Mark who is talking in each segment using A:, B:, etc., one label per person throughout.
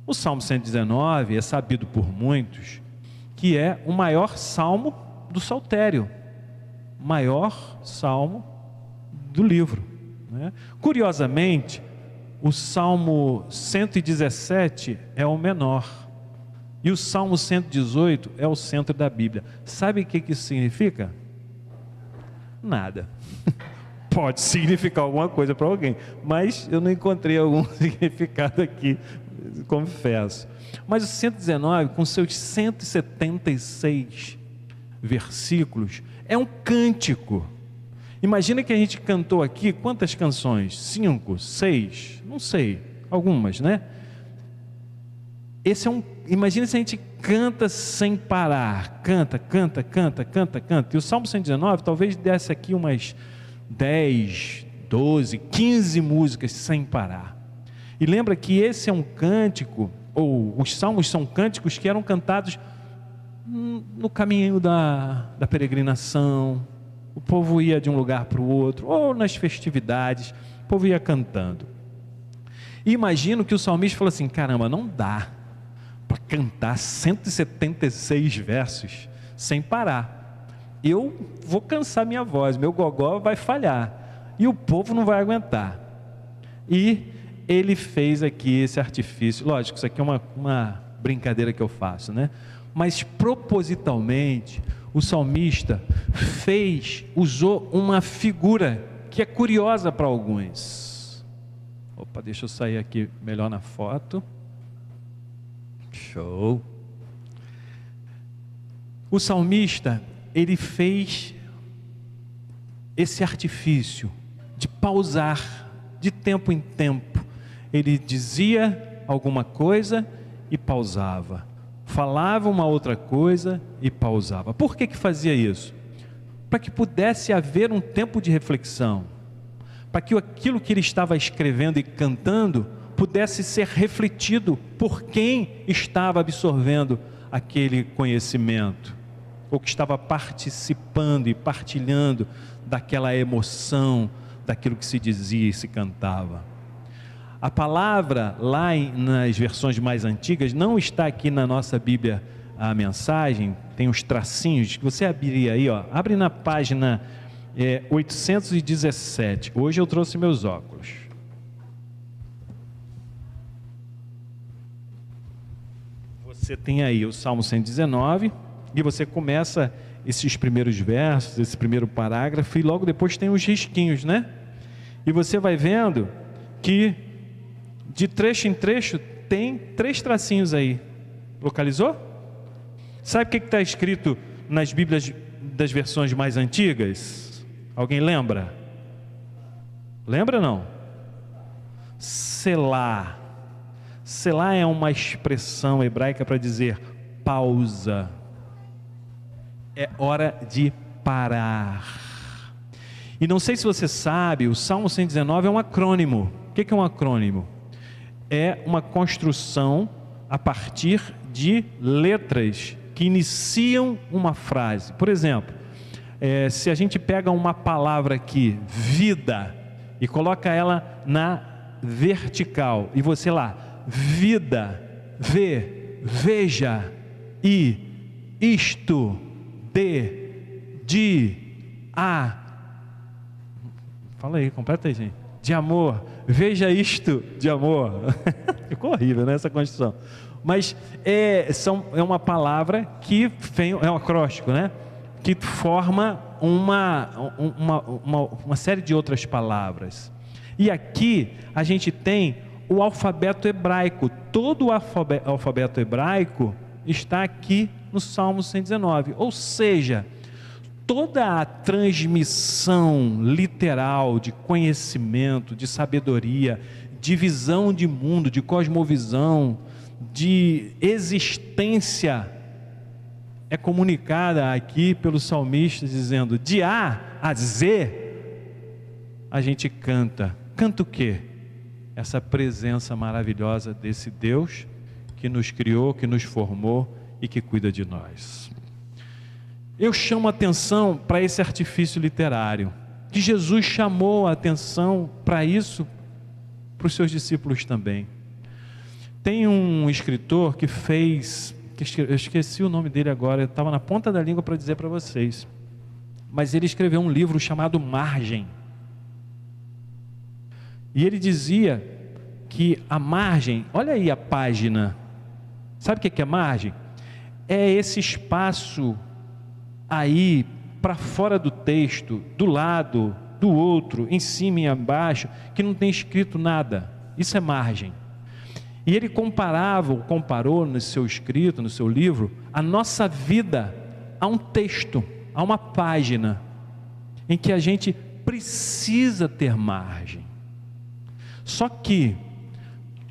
A: O Salmo 119 é sabido por muitos que é o maior salmo do saltério, maior salmo do livro, né? Curiosamente, o Salmo 117 é o menor e o Salmo 118 é o centro da Bíblia. Sabe o que isso significa? Nada. Pode significar alguma coisa para alguém, mas eu não encontrei algum significado aqui, confesso. Mas o 119, com seus 176 versículos, é um cântico. Imagina que a gente cantou aqui quantas canções? 5, 6, não sei, algumas, né? Imagina se a gente canta sem parar, canta. E o Salmo 119 talvez desse aqui umas 10, 12, 15 músicas sem parar. E lembra que esse é um cântico, ou os salmos são cânticos que eram cantados no caminho da peregrinação. O povo ia de um lugar para o outro, ou nas festividades, o povo ia cantando. E imagino que o salmista falou assim: caramba, não dá para cantar 176 versos sem parar. Eu vou cansar minha voz, meu gogó vai falhar, e o povo não vai aguentar. E ele fez aqui esse artifício. Lógico, isso aqui é uma brincadeira que eu faço, né? Mas propositalmente, o salmista usou uma figura que é curiosa para alguns. Opa, deixa eu sair aqui melhor na foto. Show. O salmista, ele fez esse artifício de pausar de tempo em tempo. Ele dizia alguma coisa e pausava, falava uma outra coisa e pausava. Por que fazia isso? Para que pudesse haver um tempo de reflexão, para que aquilo que ele estava escrevendo e cantando pudesse ser refletido por quem estava absorvendo aquele conhecimento, ou que estava participando e partilhando daquela emoção, daquilo que se dizia e se cantava. A palavra lá nas versões mais antigas não está aqui na nossa Bíblia, a mensagem, tem os tracinhos que você abriria aí, ó, abre na página 817. Hoje eu trouxe meus óculos. Você tem aí o Salmo 119 e você começa esses primeiros versos, esse primeiro parágrafo, e logo depois tem os risquinhos, né? E você vai vendo que de trecho em trecho tem 3 tracinhos aí. Localizou? Sabe o que está escrito nas Bíblias das versões mais antigas? Alguém lembra? Lembra não? Selá. Selá é uma expressão hebraica para dizer pausa. É hora de parar. E não sei se você sabe, o Salmo 119 é um acrônimo. O que é um acrônimo? É uma construção a partir de letras que iniciam uma frase. Por exemplo, se a gente pega uma palavra aqui, vida, e coloca ela na vertical, e você lá, vida, veja, e, isto, de, a, fala aí, completa aí, gente, de amor, veja isto de amor. Ficou horrível, né, essa construção. Mas é uma palavra que é um acróstico, né? Que forma uma série de outras palavras. E aqui a gente tem o alfabeto hebraico. Todo o alfabeto hebraico está aqui no Salmo 119. Ou seja, toda a transmissão literal de conhecimento, de sabedoria, de visão de mundo, de cosmovisão, de existência, é comunicada aqui pelo salmista dizendo: de A a Z a gente canta. Canta o quê? Essa presença maravilhosa desse Deus que nos criou, que nos formou e que cuida de nós. Eu chamo a atenção para esse artifício literário, que Jesus chamou a atenção para isso, para os seus discípulos também. Tem um escritor que eu esqueci o nome dele agora, eu estava na ponta da língua para dizer para vocês, mas ele escreveu um livro chamado Margem, e ele dizia que a margem, olha aí a página, sabe o que é margem? É esse espaço aí para fora do texto, do lado, do outro, em cima e embaixo, que não tem escrito nada. Isso é margem. E ele comparou no seu escrito, no seu livro, a nossa vida a um texto, a uma página, em que a gente precisa ter margem. Só que,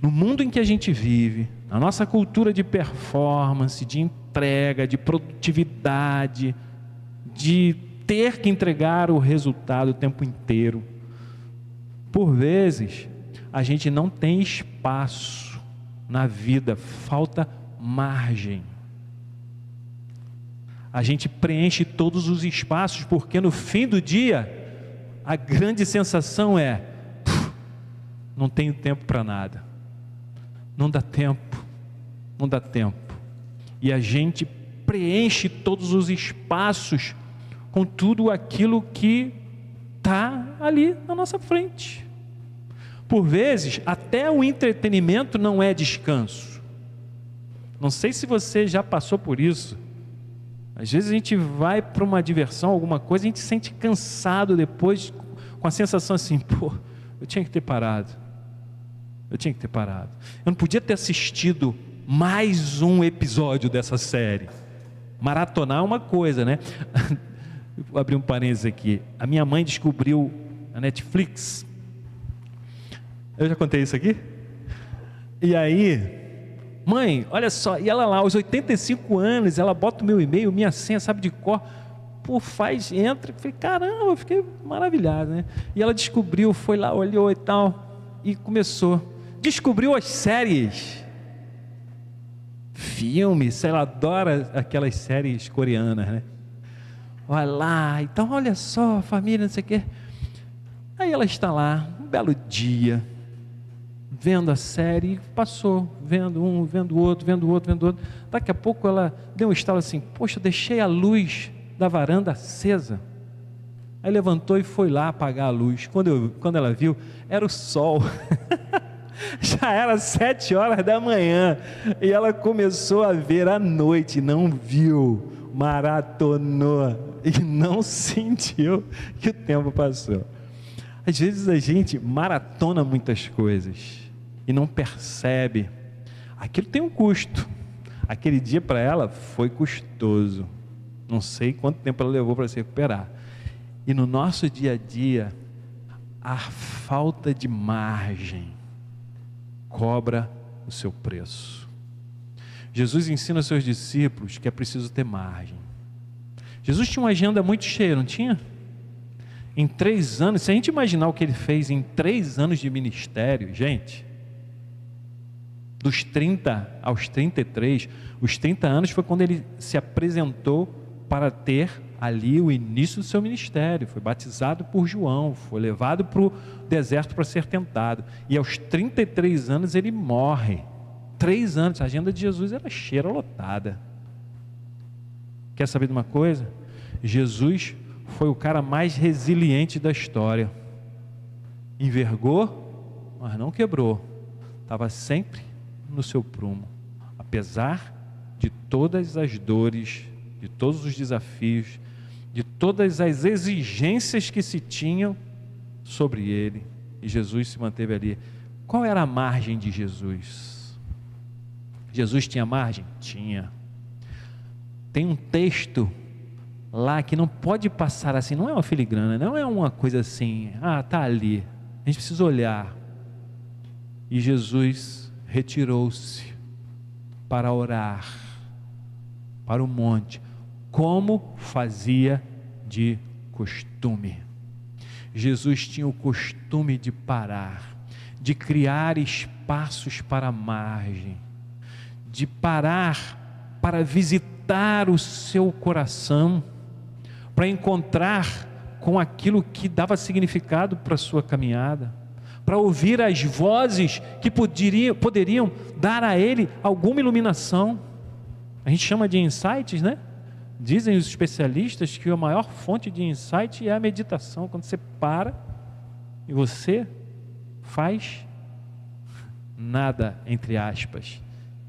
A: no mundo em que a gente vive, na nossa cultura de performance, de entrega, de produtividade, de ter que entregar o resultado o tempo inteiro, por vezes, a gente não tem espaço na vida, falta margem. A gente preenche todos os espaços, porque no fim do dia, a grande sensação é, não tenho tempo para nada, não dá tempo, não dá tempo, e a gente preenche todos os espaços com tudo aquilo que está ali na nossa frente. Por vezes, até o entretenimento não é descanso. Não sei se você já passou por isso. Às vezes a gente vai para uma diversão, alguma coisa, a gente se sente cansado depois, com a sensação assim, eu tinha que ter parado. Eu não podia ter assistido mais um episódio dessa série. Maratonar é uma coisa, né? Vou abrir um parênteses aqui. A minha mãe descobriu a Netflix. Eu já contei isso aqui? E aí, mãe, olha só, e ela lá, aos 85 anos, ela bota o meu e-mail, minha senha, sabe de cor, entra, eu falei, caramba, eu fiquei maravilhado, né? E ela descobriu, foi lá, olhou e tal, e descobriu as séries, filmes, ela adora aquelas séries coreanas, né? Olha lá, então olha só, família, não sei o quê. Aí ela está lá, um belo dia, vendo a série, passou, vendo um, vendo o outro. Daqui a pouco ela deu um estalo assim, poxa, deixei a luz da varanda acesa. Aí levantou e foi lá apagar a luz. Quando ela viu, era o sol. Já era 7 horas da manhã. E ela começou a ver à noite, não viu, maratonou e não sentiu que o tempo passou. Às vezes a gente maratona muitas coisas e não percebe. Aquilo tem um custo. Aquele dia para ela foi custoso. Não sei quanto tempo ela levou para se recuperar. E no nosso dia a dia, a falta de margem cobra o seu preço. Jesus ensina aos seus discípulos que é preciso ter margem. Jesus tinha uma agenda muito cheia, não tinha? Em 3 anos, se a gente imaginar o que ele fez em 3 anos de ministério, gente, dos 30 aos 33, os 30 anos foi quando ele se apresentou para ter ali o início do seu ministério, foi batizado por João, foi levado para o deserto para ser tentado, e aos 33 anos ele morre. 3 anos, a agenda de Jesus era cheia, lotada. Quer saber de uma coisa? Jesus foi o cara mais resiliente da história. Envergou, mas não quebrou. Estava sempre no seu prumo. Apesar de todas as dores, de todos os desafios, de todas as exigências que se tinham sobre ele. E Jesus se manteve ali. Qual era a margem de Jesus? Jesus tinha margem? Tinha. Tem um texto lá que não pode passar assim, não é uma filigrana, não é uma coisa assim, está ali, a gente precisa olhar. E Jesus retirou-se para orar, para o monte, como fazia de costume. Jesus tinha o costume de parar, de criar espaços para a margem, de parar para visitar o seu coração, para encontrar com aquilo que dava significado para a sua caminhada, para ouvir as vozes que poderiam dar a ele alguma iluminação. A gente chama de insights, né? Dizem os especialistas que a maior fonte de insight é a meditação, quando você para e você faz nada, entre aspas,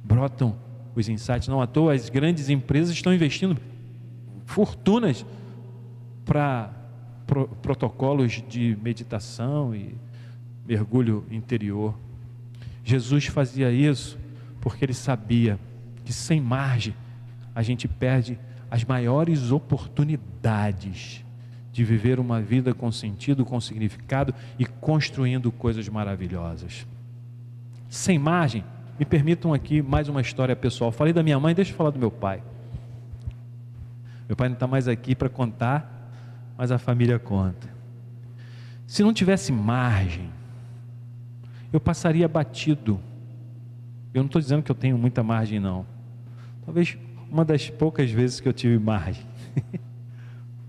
A: brotam os insights. Não à toa as grandes empresas estão investindo fortunas para protocolos de meditação e mergulho interior. Jesus fazia isso porque ele sabia que sem margem a gente perde as maiores oportunidades de viver uma vida com sentido, com significado e construindo coisas maravilhosas. Sem margem, me permitam aqui mais uma história pessoal. Falei da minha mãe, deixa eu falar do meu pai. Meu pai não está mais aqui para contar, mas a família conta. Se não tivesse margem, eu passaria batido. Eu não estou dizendo que eu tenho muita margem, não. Talvez uma das poucas vezes que eu tive margem.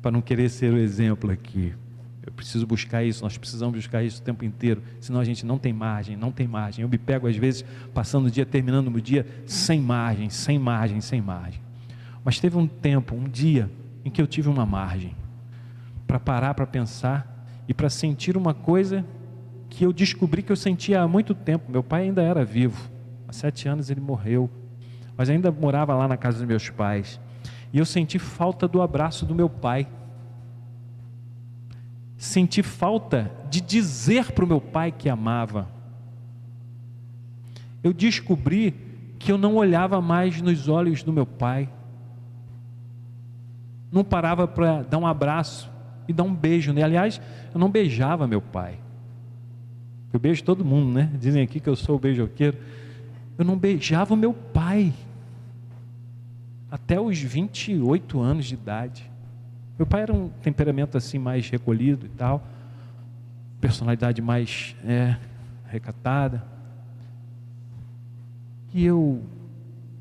A: Para não querer ser o exemplo aqui. Eu preciso buscar isso, nós precisamos buscar isso o tempo inteiro, senão a gente não tem margem, não tem margem. Eu me pego às vezes, passando o dia, terminando o dia, sem margem, sem margem, sem margem. Mas teve um tempo, um dia, em que eu tive uma margem, para parar, para pensar, e para sentir uma coisa que eu descobri que eu sentia há muito tempo. Meu pai ainda era vivo, há 7 anos ele morreu, mas ainda morava lá na casa dos meus pais, e eu senti falta do abraço do meu pai. Senti falta de dizer para o meu pai que amava. Eu descobri que eu não olhava mais nos olhos do meu pai, não parava para dar um abraço e dar um beijo nele. Aliás, eu não beijava meu pai. Eu beijo todo mundo, né? Dizem aqui que eu sou o beijoqueiro. Eu não beijava o meu pai até os 28 anos de idade. Meu pai era um temperamento assim mais recolhido e tal, personalidade mais recatada. E eu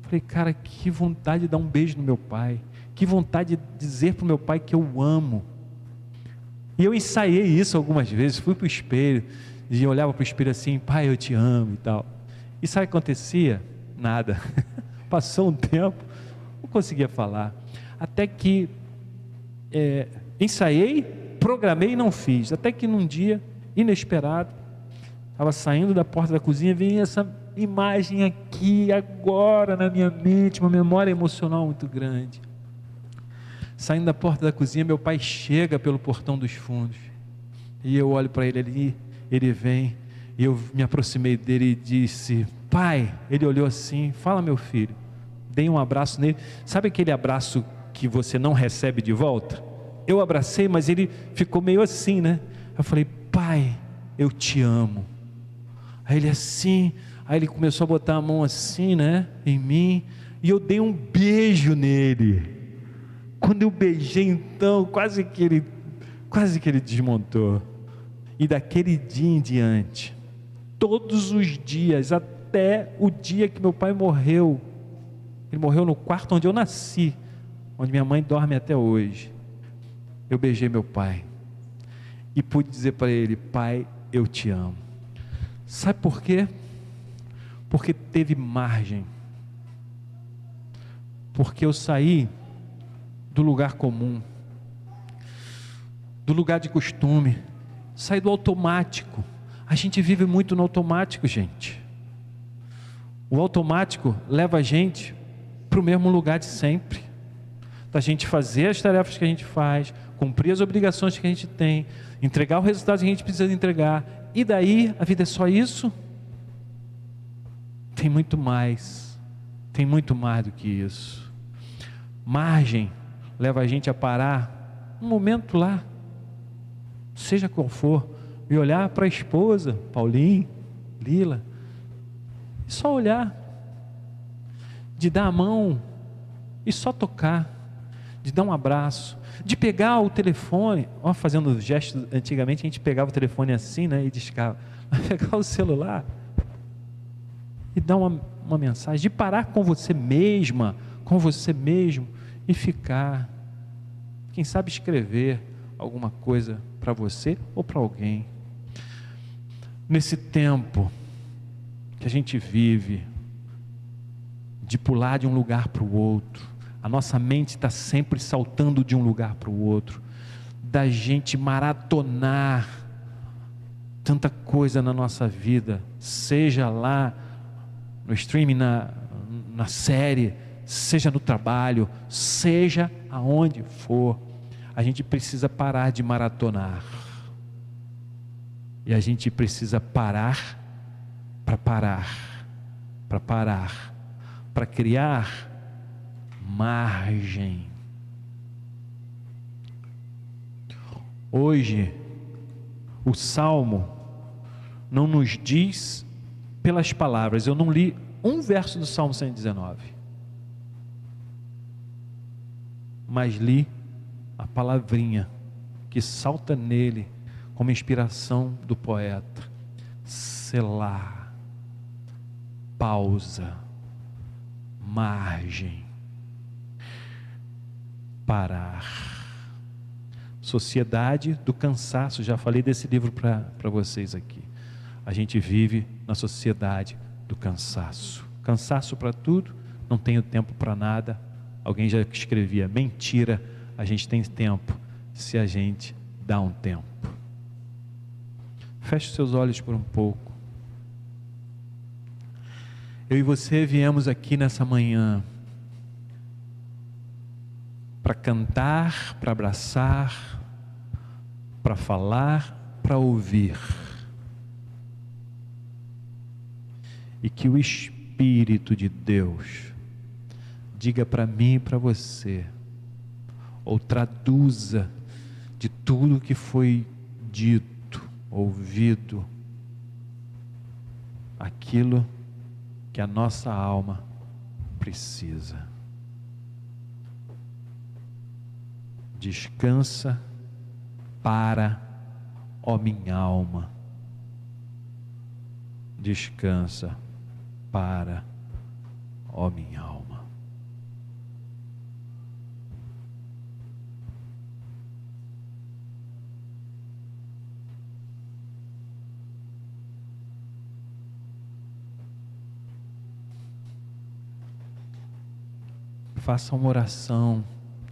A: falei, cara, que vontade de dar um beijo no meu pai, que vontade de dizer para o meu pai que eu o amo. E eu ensaiei isso algumas vezes, fui para o espelho, e olhava para o espelho assim, pai, eu te amo e tal. E sabe o que acontecia? Nada. Passou um tempo, não conseguia falar. Até que ensaiei, programei e não fiz. Até que num dia, inesperado, estava saindo da porta da cozinha, vinha essa imagem aqui, agora na minha mente, uma memória emocional muito grande. Saindo da porta da cozinha, meu pai chega pelo portão dos fundos, e eu olho para ele ali, ele vem, e eu me aproximei dele e disse, pai, ele olhou assim, fala meu filho, dei um abraço nele, sabe aquele abraço que você não recebe de volta? Eu abracei, mas ele ficou meio assim, né? Eu falei, pai, eu te amo. Aí ele assim, aí ele começou a botar a mão assim, né, em mim, e eu dei um beijo nele. Quando eu beijei, então, quase que ele desmontou. E daquele dia em diante, todos os dias, até o dia que meu pai morreu, ele morreu no quarto onde eu nasci, onde minha mãe dorme até hoje, eu beijei meu pai e pude dizer para ele, pai, eu te amo. Sabe por quê? Porque teve margem, porque eu saí do lugar comum, do lugar de costume, saí do automático. A gente vive muito no automático, gente. O automático leva a gente para o mesmo lugar de sempre, da gente fazer as tarefas que a gente faz, cumprir as obrigações que a gente tem, entregar o resultado que a gente precisa entregar, e daí a vida é só isso? Tem muito mais do que isso. Margem leva a gente a parar um momento lá, seja qual for, e olhar para a esposa, Paulinho, Lila, e só olhar, de dar a mão e só tocar, de dar um abraço, de pegar o telefone, fazendo gestos, antigamente a gente pegava o telefone assim, né, e discava, pegar o celular e dar uma mensagem, de parar com você mesma, com você mesmo, e ficar, quem sabe escrever alguma coisa para você ou para alguém. nesse tempo que a gente vive, de pular de um lugar para o outro, a nossa mente está sempre saltando de um lugar para o outro, da gente maratonar tanta coisa na nossa vida, seja lá no streaming, na série, seja no trabalho, seja aonde for, a gente precisa parar de maratonar. E a gente precisa parar, para criar margem. Hoje, o Salmo não nos diz pelas palavras, eu não li um verso do Salmo 119, mas li a palavrinha que salta nele como inspiração do poeta: Selá, pausa, margem, parar. Sociedade do cansaço, já falei desse livro para vocês aqui. A gente vive na sociedade do cansaço. Cansaço para tudo, não tenho tempo para nada. Alguém já escrevia: mentira, a gente tem tempo se a gente dá um tempo. Feche seus olhos por um pouco. Eu e você viemos aqui nessa manhã para cantar, para abraçar, para falar, para ouvir. E que o Espírito de Deus diga para mim e para você, ou traduza de tudo que foi dito, ouvido, aquilo que a nossa alma precisa. Descansa, para, ó minha alma. Descansa, para, ó minha alma. Faça uma oração.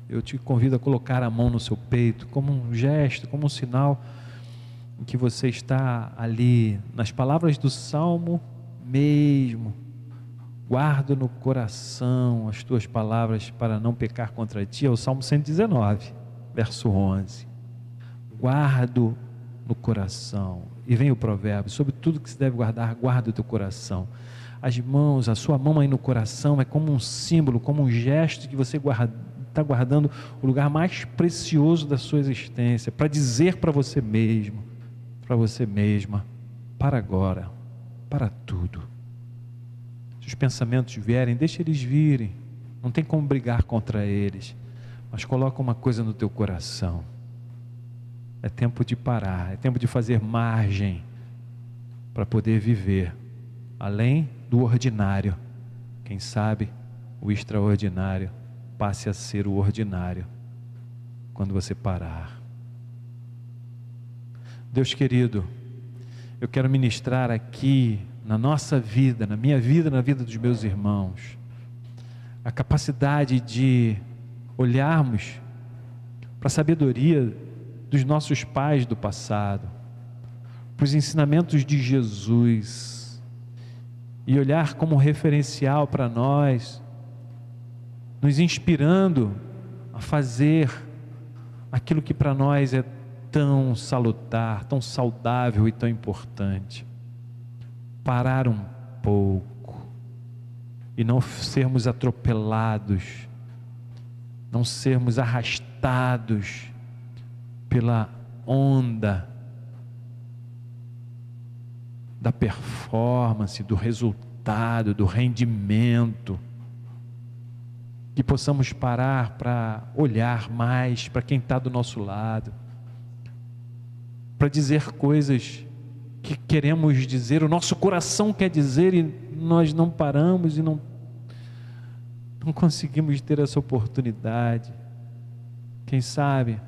A: Eu te convido a colocar a mão no seu peito, como um gesto, como um sinal em que você está ali, nas palavras do Salmo mesmo. Guardo no coração as tuas palavras para não pecar contra ti. É o Salmo 119, verso 11. Guardo no coração. E vem o provérbio: sobre tudo que se deve guardar, guarda o teu coração. As mãos, a sua mão aí no coração é como um símbolo, como um gesto que você está guardando o lugar mais precioso da sua existência, para dizer para você mesmo, para você mesma: para agora, para tudo. Se os pensamentos vierem, deixa eles virem, não tem como brigar contra eles, mas coloca uma coisa no teu coração: é tempo de parar, é tempo de fazer margem para poder viver além do ordinário. Quem sabe o extraordinário passe a ser o ordinário quando você parar. Deus querido, eu quero ministrar aqui na nossa vida, na minha vida, na vida dos meus irmãos, a capacidade de olharmos para a sabedoria dos nossos pais do passado, para os ensinamentos de Jesus, e olhar como referencial para nós, nos inspirando a fazer aquilo que para nós é tão salutar, tão saudável e tão importante. Parar um pouco e não sermos atropelados, não sermos arrastados pela onda da performance, do resultado, do rendimento. Que possamos parar para olhar mais para quem está do nosso lado, para dizer coisas que queremos dizer, o nosso coração quer dizer, e nós não paramos e não conseguimos ter essa oportunidade. Quem sabe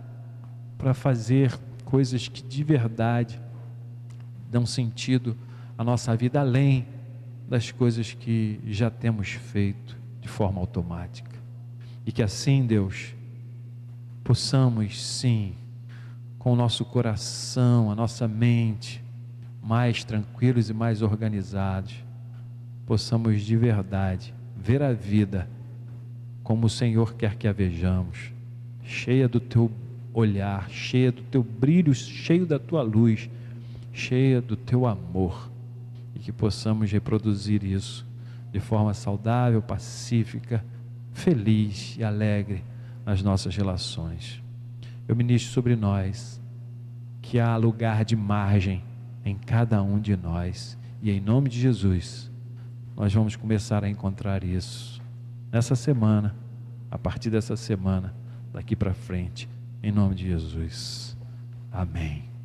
A: para fazer coisas que de verdade dão sentido à nossa vida além das coisas que já temos feito de forma automática. E que assim, Deus, possamos sim, com o nosso coração, a nossa mente, mais tranquilos e mais organizados, possamos de verdade ver a vida como o Senhor quer que a vejamos, cheia do teu olhar, cheia do teu brilho, cheio da tua luz, cheia do teu amor, e que possamos reproduzir isso de forma saudável, pacífica, feliz e alegre nas nossas relações. Eu ministro sobre nós que há lugar de margem em cada um de nós, e em nome de Jesus nós vamos começar a encontrar isso nessa semana, a partir dessa semana, daqui para frente, em nome de Jesus. Amém.